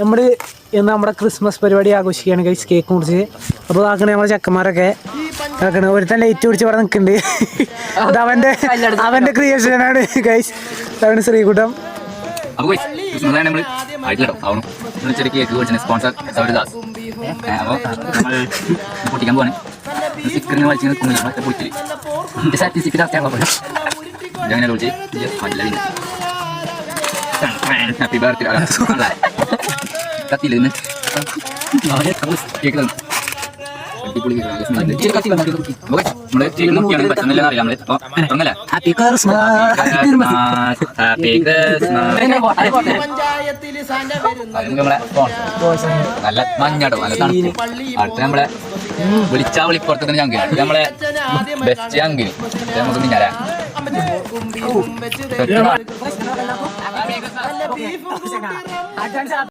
നമ്മൾ ഇന്ന് നമ്മുടെ ക്രിസ്മസ് പരിപാടി ആഘോഷിക്കുകയാണ് ഗൈസ്. കേക്ക് മുറിച്ച് അപ്പോൾ ആക്കണേ നമ്മുടെ ചെക്കന്മാരൊക്കെ ആക്കണേ. ഒരുത്തൻ ലൈറ്റ് പിടിച്ച് ഇവിടെ നിൽക്കുന്നുണ്ട്. അത് അവൻ്റെ ക്രിയേഷനാണ് ഗൈസ്. അതാണ് ശ്രീകുട്ടം. അപ്പോൾ നമ്മൾ ചെറിയ കേക്ക് മേടിച്ച സ്പോൺസർ സൗരദാസ്. അപ്പോൾ നമ്മൾ പൊട്ടിക്കാൻ പോവാണ്. സ്റ്റിക്കറിന് വലിച്ചു പൊട്ടിച്ചില്ല സർട്ടിഫിക്കറ്റ് അവസ്ഥയാണ്. ഇതങ്ങനെ വിളിച്ച് ഹാപ്പി ബർത്ത്ഡേ കത്തിയില്ല ഇന്ന് കേക്ക് തന്നു. അടിപൊളി നല്ല മഞ്ഞാട്ടോ, നല്ല തണുപ്പ്. അടുത്ത നമ്മളെ വിളിച്ചാ വിളിപ്പുറത്ത് തന്നെ ഞങ്ങൾ നമ്മളെ ബെസ്റ്റ് ഞങ്ങൾ നമുക്ക് മിന്നാരാ.